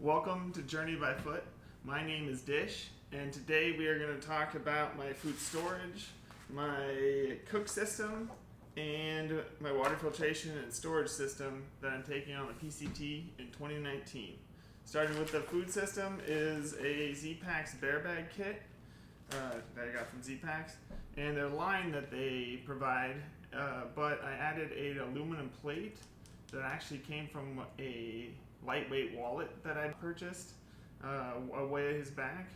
Welcome to Journey by Foot. My name is Dish, and today we are going to talk about my food storage, my cook system, and my water filtration and storage system that I'm taking on the PCT in 2019. Starting with the food system is a Zpacks bear bag kit that I got from Zpacks, and their line that they provide, but I added an aluminum plate that actually came from a lightweight wallet that I purchased a way his back.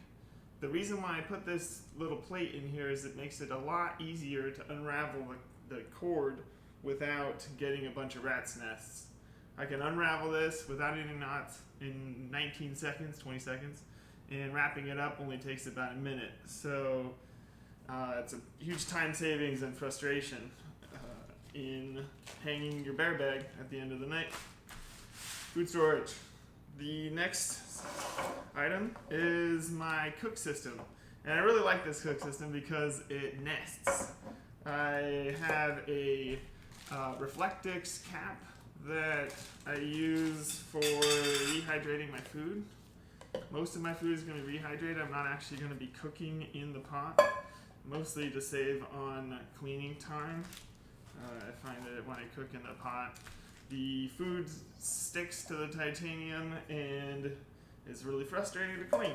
The reason why I put this little plate in here is it makes it a lot easier to unravel the cord without getting a bunch of rat's nests. I can unravel this without any knots in 19 seconds, 20 seconds, and wrapping it up only takes about a minute. So it's a huge time savings and frustration in hanging your bear bag at the end of the night. Food storage. The next item is my cook system. And I really like this cook system because it nests. I have a Reflectix cap that I use for rehydrating my food. Most of my food is going to be rehydrated. I'm not actually going to be cooking in the pot, mostly to save on cleaning time. I find that when I cook in the pot, the food sticks to the titanium and is really frustrating to clean.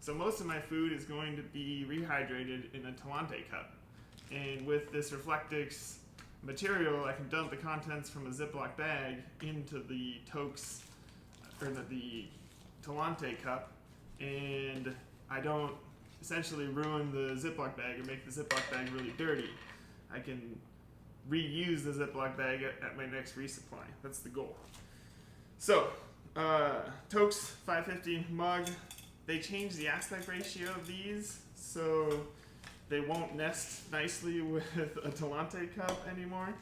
So most of my food is going to be rehydrated in a Talenti cup. And with this Reflectix material, I can dump the contents from a Ziploc bag into the Toaks, or the Talenti cup, and I don't essentially ruin the Ziploc bag or make the Ziploc bag really dirty. I can reuse the Ziploc bag at my next resupply. That's the goal. So, Toaks 550 mug, they changed the aspect ratio of these so they won't nest nicely with a Talenti cup anymore.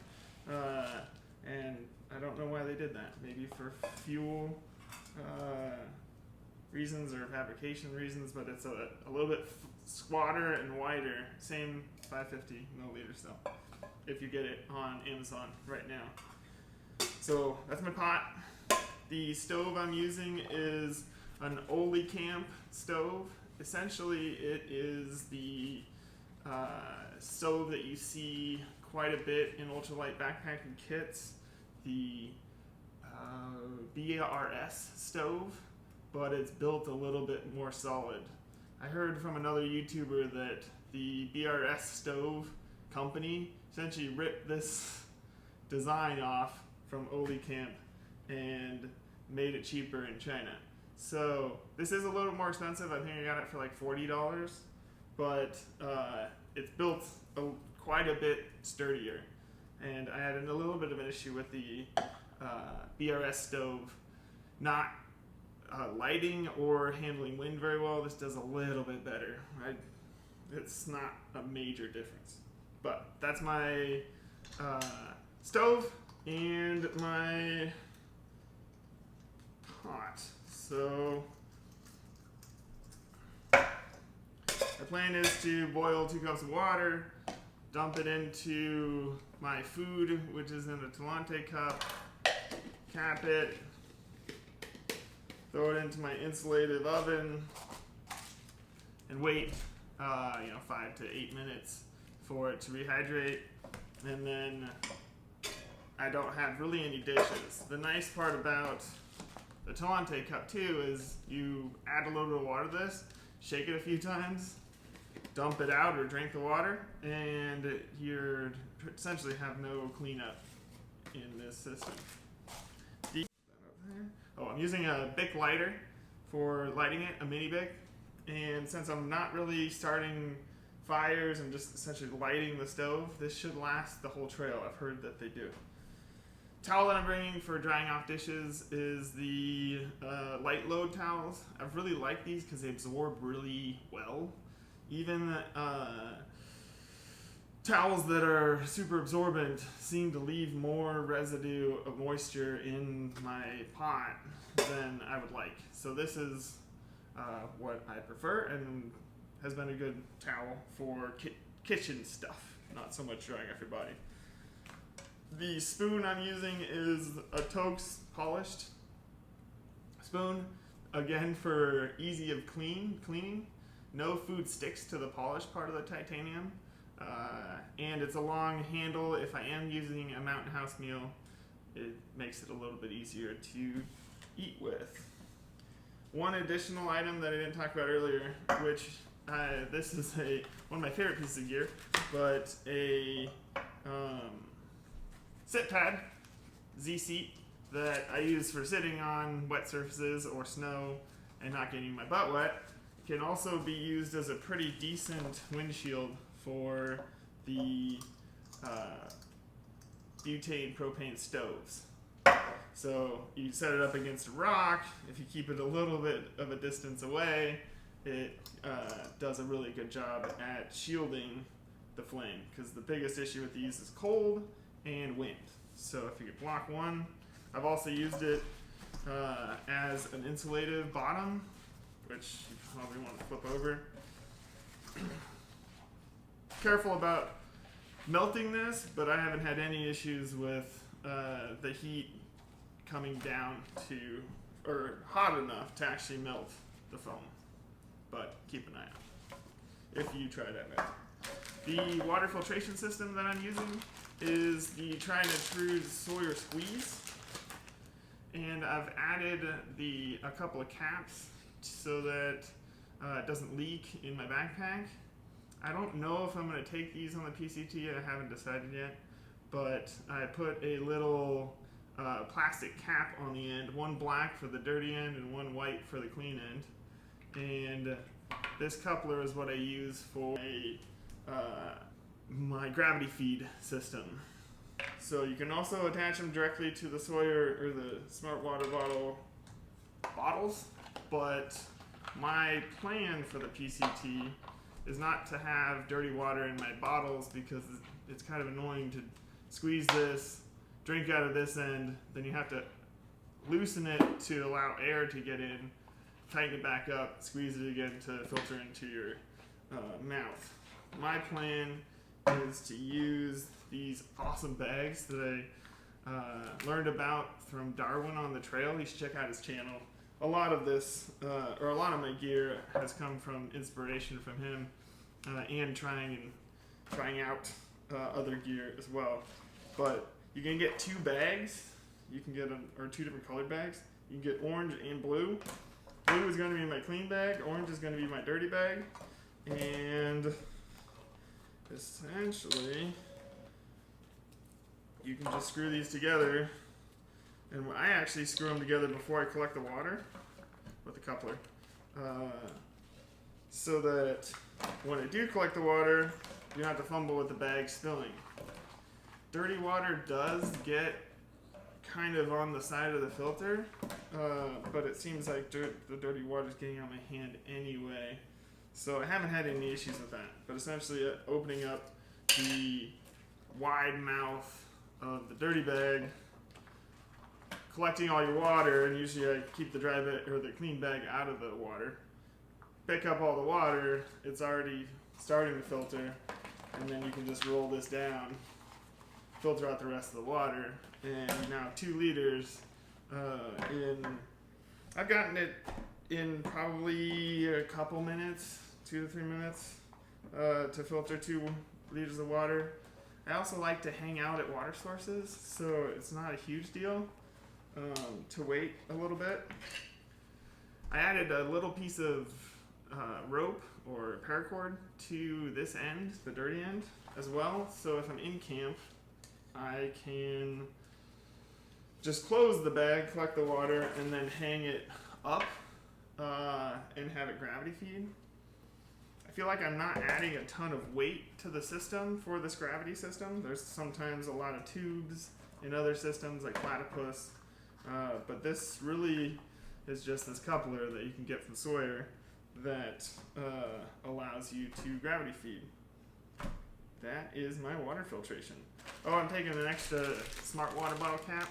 And I don't know why they did that. Maybe for fuel reasons or fabrication reasons, but it's a little bit squatter and wider. Same 550 milliliters though, if you get it on Amazon right now. So that's my pot. The stove I'm using is an Camp stove. Essentially it is the stove that you see quite a bit in ultralight backpacking kits, the BRS stove, but it's built a little bit more solid. I heard from another YouTuber that the BRS stove company essentially ripped this design off from Camp and made it cheaper in China. So this is a little more expensive. I think I got it for like $40, but it's built quite a bit sturdier. And I had a little bit of an issue with the BRS stove not lighting or handling wind very well. This does a little bit better. It's not a major difference. But that's my stove and my pot. So the plan is to boil 2 cups of water, dump it into my food, which is in a Talenti cup, cap it, throw it into my insulated oven, and wait 5 to 8 minutes for it to rehydrate. And then I don't have really any dishes. The nice part about the Talenti cup too is you add a little bit of water to this, shake it a few times, dump it out or drink the water, and you essentially have no cleanup in this system. I'm using a Bic lighter for lighting it, a mini Bic, and since I'm not really starting fires and just essentially lighting the stove, this should last the whole trail. I've heard that they do. Towel that I'm bringing for drying off dishes is the Lightload towels. I really like these because they absorb really well. Even towels that are super absorbent seem to leave more residue of moisture in my pot than I would like. So this is what I prefer and has been a good towel for kitchen stuff, not so much drying off your body. The spoon I'm using is a Toaks polished spoon. again, for easy of cleaning, no food sticks to the polished part of the titanium, and it's a long handle. If I am using a Mountain House meal, it makes it a little bit easier to eat with. One additional item that I didn't talk about earlier, which this is one of my favorite pieces of gear, but a sit pad, Z-seat, that I use for sitting on wet surfaces or snow and not getting my butt wet. Can also be used as a pretty decent windshield for the butane propane stoves. So you set it up against a rock. If you keep it a little bit of a distance away, it does a really good job at shielding the flame, because the biggest issue with these is cold and wind. So if you could block one. I've also used it as an insulative bottom, which you probably want to flip over. Careful about melting this, but I haven't had any issues with the heat coming down to, or hot enough to actually melt the foam. But keep an eye out if you try that method. The water filtration system that I'm using is the tried and true Sawyer squeeze. And I've added a couple of caps so that it doesn't leak in my backpack. I don't know if I'm going to take these on the PCT. I haven't decided yet. But I put a little plastic cap on the end, one black for the dirty end and one white for the clean end. And this coupler is what I use for my gravity feed system. So you can also attach them directly to the Sawyer or the Smart Water Bottle bottles, but my plan for the PCT is not to have dirty water in my bottles, because it's kind of annoying to squeeze this, drink out of this end, then you have to loosen it to allow air to get in, tighten it back up, squeeze it again to filter into your mouth. My plan is to use these awesome bags that I learned about from Darwin on the trail. You should check out his channel. A lot of this, or a lot of my gear has come from inspiration from him, and trying out other gear as well. But you can get two bags. You can get or two different colored bags. You can get orange and blue. Blue is going to be my clean bag. Orange is going to be my dirty bag. And essentially, you can just screw these together, and I actually screw them together before I collect the water with the coupler, so that when I do collect the water, you don't have to fumble with the bag spilling. Dirty water does get kind of on the side of the filter, but it seems like the dirty water is getting on my hand anyway. So I haven't had any issues with that, but essentially opening up the wide mouth of the dirty bag, collecting all your water, and usually I keep the dry bag or the clean bag out of the water. Pick up all the water, it's already starting to filter, and then you can just roll this down, filter out the rest of the water, and now 2 liters I've gotten it in probably a couple minutes, 2 to 3 minutes, to filter 2 liters of water. I also like to hang out at water sources, so it's not a huge deal to wait a little bit. I added a little piece of rope or paracord to this end, the dirty end, as well. So if I'm in camp, I can just close the bag, collect the water, and then hang it up and have it gravity feed. I feel like I'm not adding a ton of weight to the system for this gravity system. There's sometimes a lot of tubes in other systems like Platypus, but this really is just this coupler that you can get from Sawyer that allows you to gravity feed. That is my water filtration. Oh, I'm taking an extra Smart Water Bottle cap,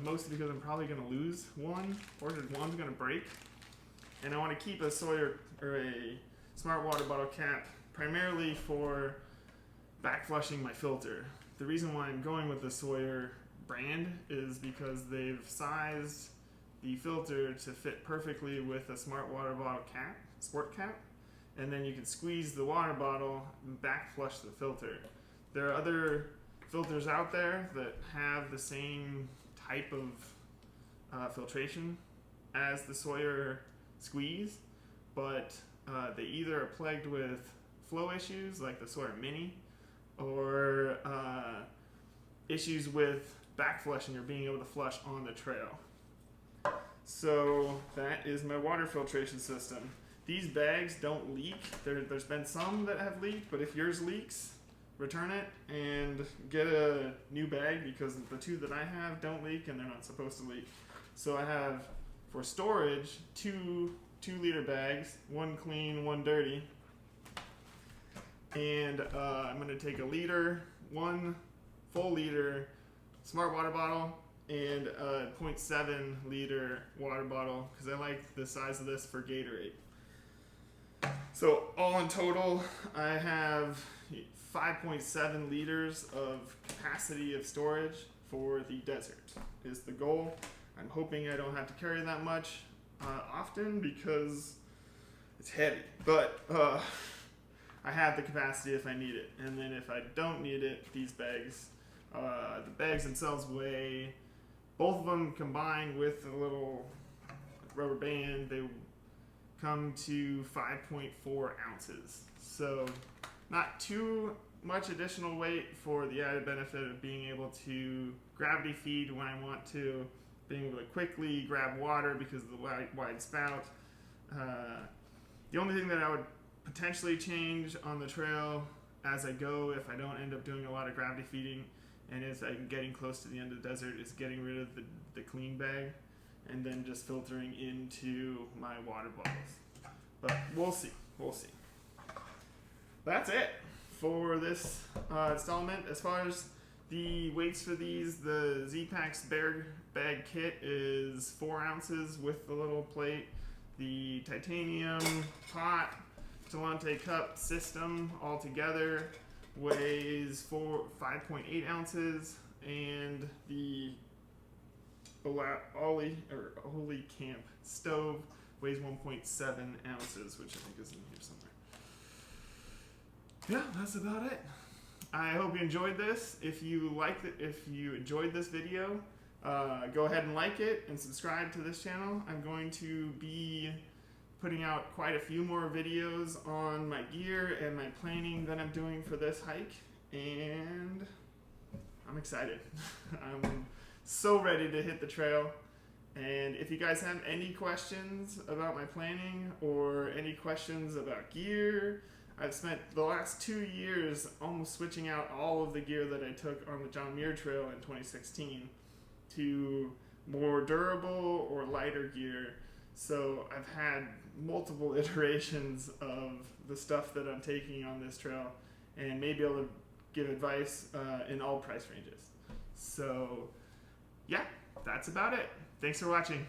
mostly because I'm probably going to lose one, or one's going to break. And I want to keep a Sawyer or a Smart Water Bottle cap primarily for back flushing my filter. The reason why I'm going with the Sawyer brand is because they've sized the filter to fit perfectly with a smart water bottle cap, sport cap, and then you can squeeze the water bottle and back flush the filter. There are other filters out there that have the same type of filtration as the Sawyer squeeze, but they either are plagued with flow issues like the Sawyer Mini, or issues with back flushing or being able to flush on the trail. So that is my water filtration system. These bags don't leak. There's been some that have leaked, but if yours leaks, return it and get a new bag, because the two that I have don't leak and they're not supposed to leak. So I have, for storage, two 2-liter bags, one clean, one dirty. And I'm going to take a liter, one full liter smart water bottle, and a 0.7 liter water bottle, because I like the size of this for Gatorade. So all in total, I have 5.7 liters of capacity of storage for the desert is the goal. I'm hoping I don't have to carry that much often because it's heavy, but I have the capacity if I need it. And then if I don't need it, these bags, the bags themselves weigh, both of them combined with a little rubber band, they come to 5.4 ounces. So not too much additional weight for the added benefit of being able to gravity feed when I want to, being able to quickly grab water because of the wide spout. The only thing that I would potentially change on the trail as I go, if I don't end up doing a lot of gravity feeding and as I'm getting close to the end of the desert, is getting rid of the clean bag and then just filtering into my water bottles. But we'll see. That's it for this installment. As far as the weights for these, the Zpacks bear bag kit is 4 ounces with the little plate. The titanium pot Talenti cup system altogether weighs 5.8 ounces, and the Oli Camp stove weighs 1.7 ounces, which I think is in here somewhere. Yeah, that's about it. I hope you enjoyed this. If you enjoyed this video, go ahead and like it and subscribe to this channel. I'm going to be putting out quite a few more videos on my gear and my planning that I'm doing for this hike, and I'm excited. I'm so ready to hit the trail. And if you guys have any questions about my planning or any questions about gear, I've spent the last 2 years almost switching out all of the gear that I took on the John Muir Trail in 2016 to more durable or lighter gear. So I've had multiple iterations of the stuff that I'm taking on this trail, and may be able to give advice in all price ranges. So yeah, that's about it. Thanks for watching.